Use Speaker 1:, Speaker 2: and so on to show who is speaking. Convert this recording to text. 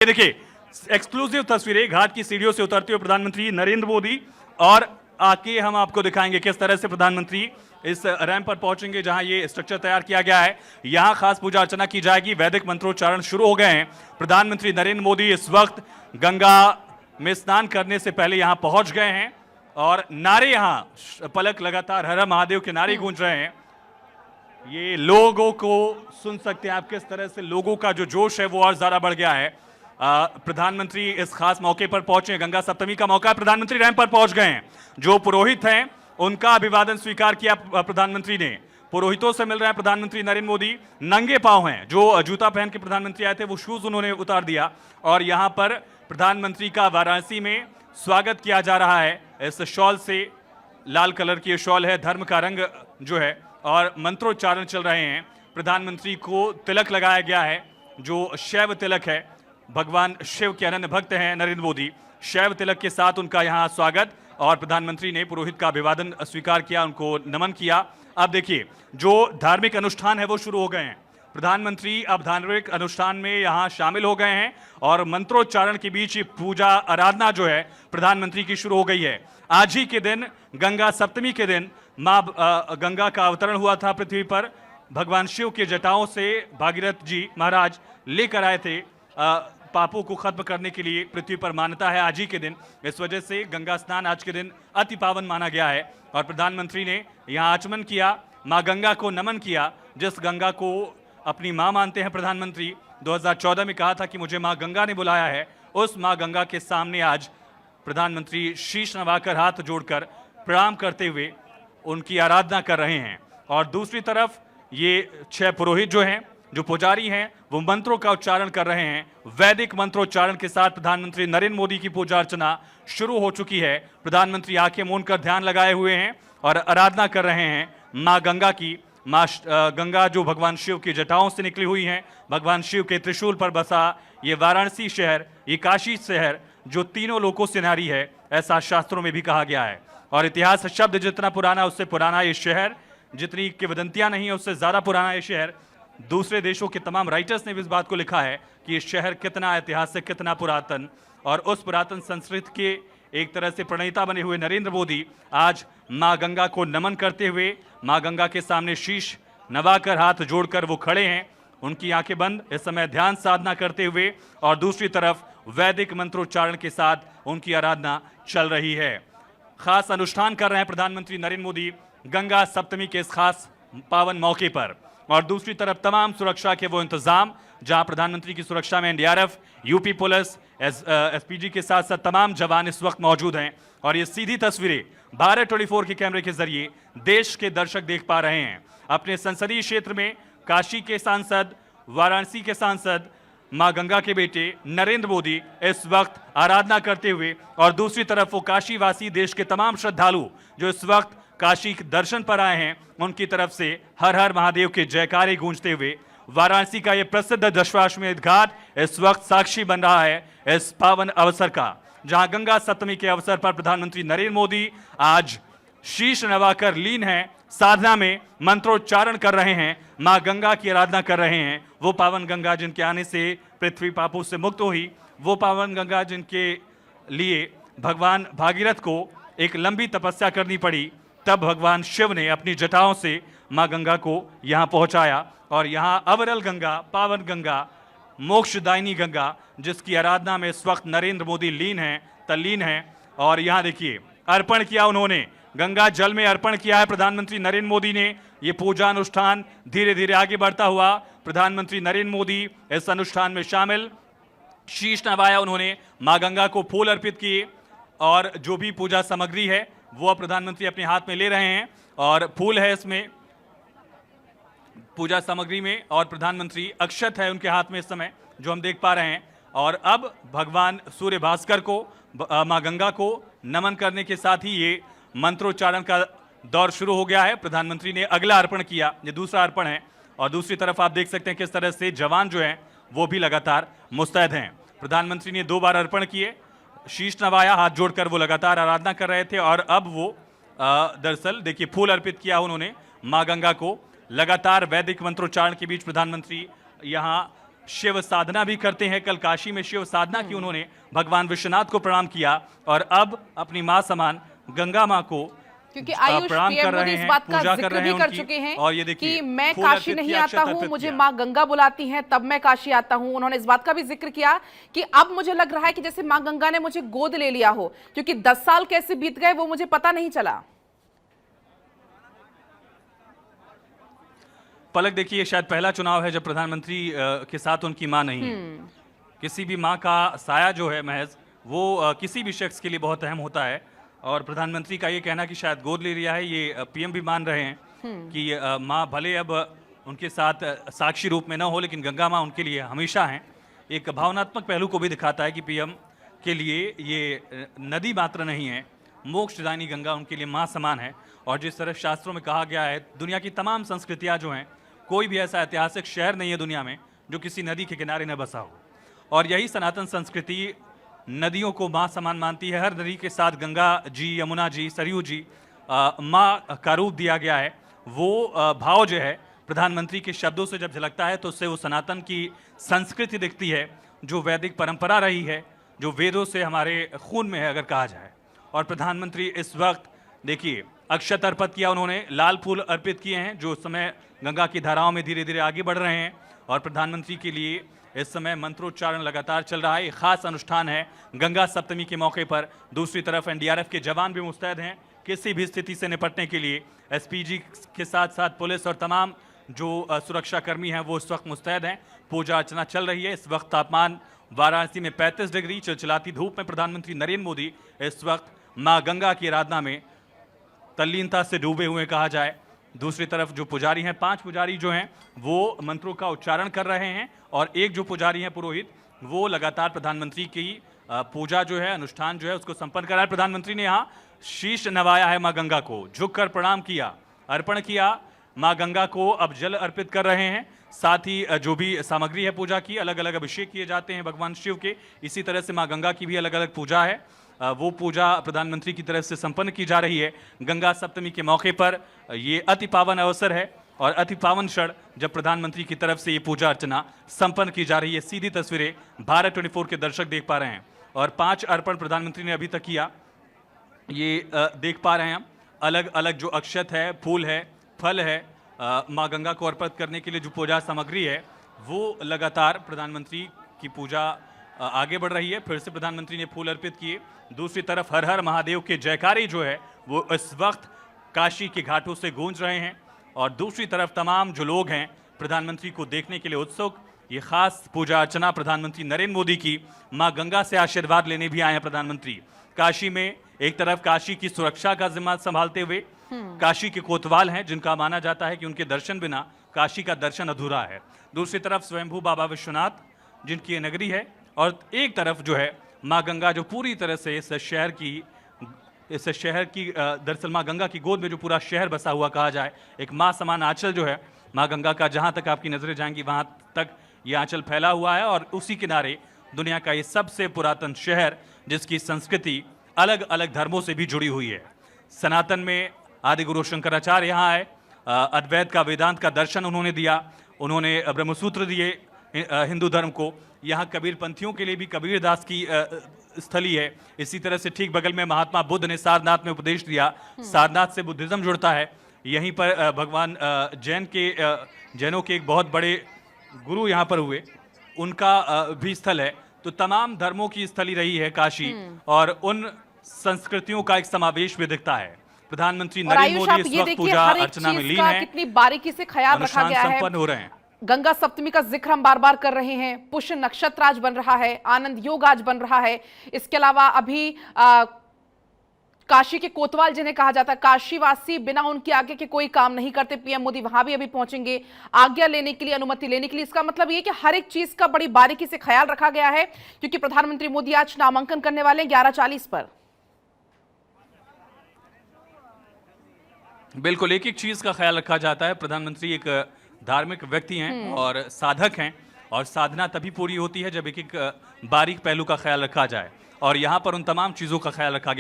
Speaker 1: ये देखिए एक्सक्लूसिव तस्वीरें घाट की सीढ़ियों से उतरते हुए प्रधानमंत्री नरेंद्र मोदी और आके हम आपको दिखाएंगे किस तरह से प्रधानमंत्री इस रैंप पर पहुंचेंगे जहां ये स्ट्रक्चर तैयार किया गया है। यहां खास पूजा अर्चना की जाएगी, वैदिक मंत्रोच्चारण शुरू हो गए हैं। प्रधानमंत्री नरेंद्र मोदी इस वक्त गंगा में स्नान करने से पहले यहां पहुंच गए हैं और नारे यहां पलक लगातार हर हर महादेव के नारे गूंज रहे हैं। ये लोगों को सुन सकते हैं आप किस तरह से लोगों का जो जोश है वो और ज्यादा बढ़ गया है। प्रधानमंत्री इस खास मौके पर पहुंचे, गंगा सप्तमी का मौका, प्रधानमंत्री रैंप पर पहुंच गए हैं। जो पुरोहित हैं उनका अभिवादन स्वीकार किया प्रधानमंत्री ने। पुरोहितों से मिल रहे हैं प्रधानमंत्री नरेंद्र मोदी, नंगे पांव हैं। जो जूता पहन के प्रधानमंत्री आए थे वो शूज उन्होंने उतार दिया और यहां पर प्रधानमंत्री का वाराणसी में स्वागत किया जा रहा है। इस शॉल से, लाल कलर की शॉल है, धर्म का रंग जो है, और मंत्रोच्चारण चल रहे हैं। प्रधानमंत्री को तिलक लगाया गया है जो शैव तिलक है। भगवान शिव के अनन्य भक्त हैं नरेंद्र मोदी। शैव तिलक के साथ उनका यहां स्वागत और प्रधानमंत्री ने पुरोहित का अभिवादन स्वीकार किया, उनको नमन किया। अब देखिए जो धार्मिक अनुष्ठान है वो शुरू हो गए हैं। प्रधानमंत्री अब धार्मिक अनुष्ठान में यहां शामिल हो गए हैं और मंत्रोच्चारण के बीच पूजा आराधना जो है प्रधानमंत्री की शुरू हो गई है। आज ही के दिन, गंगा सप्तमी के दिन, मां गंगा का अवतरण हुआ था पृथ्वी पर। भगवान शिव के जटाओं से भागीरथ जी महाराज लेकर आए थे पापों को खत्म करने के लिए। पृथ्वी पर मान्यता है आज ही के दिन, इस वजह से गंगा स्नान आज के दिन अति पावन माना गया है। और प्रधानमंत्री ने यहां आचमन किया, मां गंगा को नमन किया, जिस गंगा को अपनी मां मानते हैं प्रधानमंत्री। 2014 में कहा था कि मुझे मां गंगा ने बुलाया है। उस मां गंगा के सामने आज प्रधानमंत्री शीश नवाकर हाथ जोड़कर प्रणाम करते हुए उनकी आराधना कर रहे हैं। और दूसरी तरफ ये 6 पुरोहित जो हैं, जो पुजारी हैं, वो मंत्रों का उच्चारण कर रहे हैं। वैदिक मंत्रोच्चारण के साथ प्रधानमंत्री नरेंद्र मोदी की पूजा अर्चना शुरू हो चुकी है। प्रधानमंत्री आंखें मूंद कर ध्यान लगाए हुए हैं और आराधना कर रहे हैं मां गंगा की। मां गंगा जो भगवान शिव की जटाओं से निकली हुई हैं, भगवान शिव के त्रिशूल पर बसा ये वाराणसी शहर, ये काशी शहर जो तीनों लोकों से न्यारी है, ऐसा शास्त्रों में भी कहा गया है। और इतिहास शब्द जितना पुराना उससे पुराना ये शहर, जितनी किंवदंतियां नहीं है उससे ज्यादा पुराना ये शहर। दूसरे देशों के तमाम राइटर्स ने भी इस बात को लिखा है कि ये शहर कितना ऐतिहासिक, कितना पुरातन। और उस पुरातन संस्कृति के एक तरह से प्रणेता बने हुए नरेंद्र मोदी आज मां गंगा को नमन करते हुए, मां गंगा के सामने शीश नवाकर हाथ जोड़कर वो खड़े हैं। उनकी आंखें बंद, इस समय ध्यान साधना करते हुए, और दूसरी तरफ वैदिक मंत्रोच्चारण के साथ उनकी आराधना चल रही है। खास अनुष्ठान कर रहे हैं प्रधानमंत्री नरेंद्र मोदी गंगा सप्तमी के इस खास पावन मौके पर। और दूसरी तरफ तमाम सुरक्षा के वो इंतजाम, जहां प्रधानमंत्री की सुरक्षा में एनडीआरएफ, यूपी पुलिस, एसपीजी के साथ साथ तमाम जवान इस वक्त मौजूद हैं। और ये सीधी तस्वीरें भारत 24 के कैमरे के जरिए देश के दर्शक देख पा रहे हैं। अपने संसदीय क्षेत्र में काशी के सांसद, वाराणसी के सांसद, मां गंगा के बेटे नरेंद्र मोदी इस वक्त आराधना करते हुए, और दूसरी तरफ वो काशीवासी, देश के तमाम श्रद्धालु जो इस वक्त काशी के दर्शन पर आए हैं, उनकी तरफ से हर हर महादेव के जयकारे गूंजते हुए वाराणसी का ये प्रसिद्ध दशाश्वमेध घाट इस वक्त साक्षी बन रहा है इस पावन अवसर का, जहां गंगा सप्तमी के अवसर पर प्रधानमंत्री नरेंद्र मोदी आज शीश नवाकर लीन हैं, साधना में मंत्रोच्चारण कर रहे हैं, मां गंगा की आराधना कर रहे हैं। वो पावन गंगा जिनके आने से पृथ्वी पापों से मुक्त हुई, वो पावन गंगा जिनके लिए भगवान भागीरथ को एक लंबी तपस्या करनी पड़ी, तब भगवान शिव ने अपनी जटाओं से मां गंगा को यहां पहुंचाया। और यहां अविरल गंगा, पावन गंगा, मोक्षदायिनी गंगा, जिसकी आराधना में इस वक्त नरेंद्र मोदी लीन हैं, तल्लीन हैं। और यहां देखिए अर्पण किया उन्होंने, गंगा जल में अर्पण किया है प्रधानमंत्री नरेंद्र मोदी ने। ये पूजा अनुष्ठान धीरे धीरे आगे बढ़ता हुआ प्रधानमंत्री नरेंद्र मोदी इस अनुष्ठान में शामिल, शीश नवाया उन्होंने, मां गंगा को फूल अर्पित किए और जो भी पूजा सामग्री है वो प्रधानमंत्री अपने हाथ में ले रहे हैं। और फूल है इसमें पूजा सामग्री में, और प्रधानमंत्री अक्षत है उनके हाथ में इस समय जो हम देख पा रहे हैं। और अब भगवान सूर्य भास्कर को, मां गंगा को नमन करने के साथ ही ये मंत्रोच्चारण का दौर शुरू हो गया है। प्रधानमंत्री ने अगला अर्पण किया, ये दूसरा अर्पण है। और दूसरी तरफ आप देख सकते हैं किस तरह से जवान जो हैं वो भी लगातार मुस्तैद हैं। प्रधानमंत्री ने 2 बार अर्पण किए, शीश नवाया, हाथ जोड़कर वो लगातार आराधना कर रहे थे। और अब वो दरअसल देखिए फूल अर्पित किया उन्होंने मां गंगा को। लगातार वैदिक मंत्रोच्चारण के बीच प्रधानमंत्री यहां शिव साधना भी करते हैं। कल काशी में शिव साधना की उन्होंने, भगवान विश्वनाथ को प्रणाम किया और अब अपनी मां समान गंगा मां को
Speaker 2: क्योंकि आयुष पीएम मोदी इस बात का जिक्र भी कर चुके हैं
Speaker 1: और ये देखिए
Speaker 2: कि मैं काशी नहीं आता हूं, मुझे मां गंगा बुलाती हैं तब मैं काशी आता हूं। उन्होंने इस बात का भी जिक्र किया कि अब मुझे लग रहा है कि जैसे मां गंगा ने मुझे गोद ले लिया हो, क्योंकि 10 साल कैसे बीत गए वो मुझे पता नहीं चला।
Speaker 1: पलक देखिए, ये शायद पहला चुनाव है जब प्रधानमंत्री के साथ उनकी मां नहीं है। किसी भी मां का साया जो है महज वो किसी भी शख्स के लिए बहुत अहम होता है और प्रधानमंत्री का ये कहना कि शायद गोद ले लिया है, ये पीएम भी मान रहे हैं कि मां भले अब उनके साथ साक्षी रूप में ना हो, लेकिन गंगा मां उनके लिए हमेशा हैं। एक भावनात्मक पहलू को भी दिखाता है कि पीएम के लिए ये नदी मात्र नहीं है, मोक्षदायिनी गंगा उनके लिए मां समान है। और जिस तरह शास्त्रों में कहा गया है, दुनिया की तमाम संस्कृतियां जो हैं, कोई भी ऐसा ऐतिहासिक शहर नहीं है दुनिया में जो किसी नदी के किनारे न बसा हो, और यही सनातन संस्कृति नदियों को मां समान मानती है। हर नदी के साथ गंगा जी, यमुना जी, सरयू जी मां का रूप दिया गया है। वो भाव जो है प्रधानमंत्री के शब्दों से जब झलकता है तो उससे वो सनातन की संस्कृति दिखती है, जो वैदिक परंपरा रही है, जो वेदों से हमारे खून में है अगर कहा जाए। और प्रधानमंत्री इस वक्त देखिए अक्षत अर्पित किया, उन्होंने लाल फूल अर्पित किए हैं जो उस समय गंगा की धाराओं में धीरे धीरे आगे बढ़ रहे हैं। और प्रधानमंत्री के लिए इस समय मंत्रोच्चारण लगातार चल रहा है। एक खास अनुष्ठान है गंगा सप्तमी के मौके पर। दूसरी तरफ एनडीआरएफ के जवान भी मुस्तैद हैं किसी भी स्थिति से निपटने के लिए। एसपीजी के साथ साथ पुलिस और तमाम जो सुरक्षा कर्मी हैं वो इस वक्त मुस्तैद हैं। पूजा अर्चना चल रही है। इस वक्त तापमान वाराणसी में 35 डिग्री, चिलचिलाती धूप में प्रधानमंत्री नरेंद्र मोदी इस वक्त मां गंगा की आराधना में तल्लीनता से डूबे हुए कहा जाए। दूसरी तरफ जो पुजारी हैं, 5 पुजारी जो हैं वो मंत्रों का उच्चारण कर रहे हैं और एक जो पुजारी हैं पुरोहित, वो लगातार प्रधानमंत्री की पूजा जो है, अनुष्ठान जो है उसको संपन्न करा है। प्रधानमंत्री ने यहाँ शीश नवाया है मां गंगा को, झुककर प्रणाम किया, अर्पण किया। मां गंगा को अब जल अर्पित कर रहे हैं। साथ ही जो भी सामग्री है पूजा की, अलग अलग अभिषेक किए जाते हैं भगवान शिव के, इसी तरह से मां गंगा की भी अलग अलग पूजा है। वो पूजा प्रधानमंत्री की तरफ से संपन्न की जा रही है। गंगा सप्तमी के मौके पर ये अति पावन अवसर है और अति पावन क्षण जब प्रधानमंत्री की तरफ से ये पूजा अर्चना संपन्न की जा रही है। सीधी तस्वीरें भारत 24 के दर्शक देख पा रहे हैं और 5 अर्पण प्रधानमंत्री ने अभी तक किया, ये देख पा रहे हैं हम। अलग अलग जो अक्षत है, फूल है, फल है, माँ गंगा को अर्पित करने के लिए जो पूजा सामग्री है वो लगातार प्रधानमंत्री की पूजा आगे बढ़ रही है। फिर से प्रधानमंत्री ने फूल अर्पित किए। दूसरी तरफ हर हर महादेव के जयकारे जो है वो इस वक्त काशी के घाटों से गूंज रहे हैं और दूसरी तरफ तमाम जो लोग हैं प्रधानमंत्री को देखने के लिए उत्सुक। ये खास पूजा अर्चना प्रधानमंत्री नरेंद्र मोदी की मां गंगा से आशीर्वाद लेने भी आए हैं प्रधानमंत्री। काशी में एक तरफ काशी की सुरक्षा का जिम्मा संभालते हुए काशी के कोतवाल हैं जिनका माना जाता है कि उनके दर्शन बिना काशी का दर्शन अधूरा है। दूसरी तरफ स्वयंभू बाबा विश्वनाथ जिनकी ये नगरी है और एक तरफ जो है मां गंगा जो पूरी तरह से इस शहर की दरअसल मां गंगा की गोद में जो पूरा शहर बसा हुआ कहा जाए, एक मां समान आंचल जो है मां गंगा का, जहां तक आपकी नजरें जाएंगी वहां तक ये आंचल फैला हुआ है और उसी किनारे दुनिया का ये सबसे पुरातन शहर जिसकी संस्कृति अलग अलग धर्मों से भी जुड़ी हुई है। सनातन में आदि गुरु शंकराचार्य यहाँ आए, अद्वैत का, वेदांत का दर्शन उन्होंने दिया, उन्होंने ब्रह्मसूत्र दिए हिंदू धर्म को। यहाँ कबीर पंथियों के लिए भी कबीरदास की स्थली है। इसी तरह से ठीक बगल में महात्मा बुद्ध ने सारनाथ में उपदेश दिया, सारनाथ से बुद्धिज्म जुड़ता है। यहीं पर भगवान जैनों के एक बहुत बड़े गुरु यहाँ पर हुए, उनका भी स्थल है। तो तमाम धर्मों की स्थली रही है काशी और उन संस्कृतियों का एक समावेश भी दिखता है। प्रधानमंत्री नरेंद्र मोदी इस वक्त पूजा अर्चना में लीन है,
Speaker 2: कितनी बारीकी से ख्याल रखा गया है।
Speaker 1: संपन्न हो रहे हैं।
Speaker 2: गंगा सप्तमी का जिक्र हम बार बार कर रहे हैं। पुष्य नक्षत्र आज बन रहा है, आनंद योग आज बन रहा है। इसके अलावा अभी काशी के कोतवाल जिन्हें कहा जाता है, काशीवासी बिना उनकी आज्ञा के कोई काम नहीं करते। पीएम मोदी वहां भी अभी पहुंचेंगे आज्ञा लेने के लिए, अनुमति लेने के लिए। इसका मतलब ये कि हर एक चीज का बड़ी बारीकी से ख्याल रखा गया है क्योंकि प्रधानमंत्री मोदी आज नामांकन करने वाले हैं 11:40 पर।
Speaker 1: बिल्कुल, एक एक चीज का ख्याल रखा जाता है। प्रधानमंत्री एक धार्मिक व्यक्ति हैं और साधक हैं और साधना तभी पूरी होती है जब एक एक बारीक पहलू का ख्याल रखा जाए और यहाँ पर उन तमाम चीजों का ख्याल रखा गया।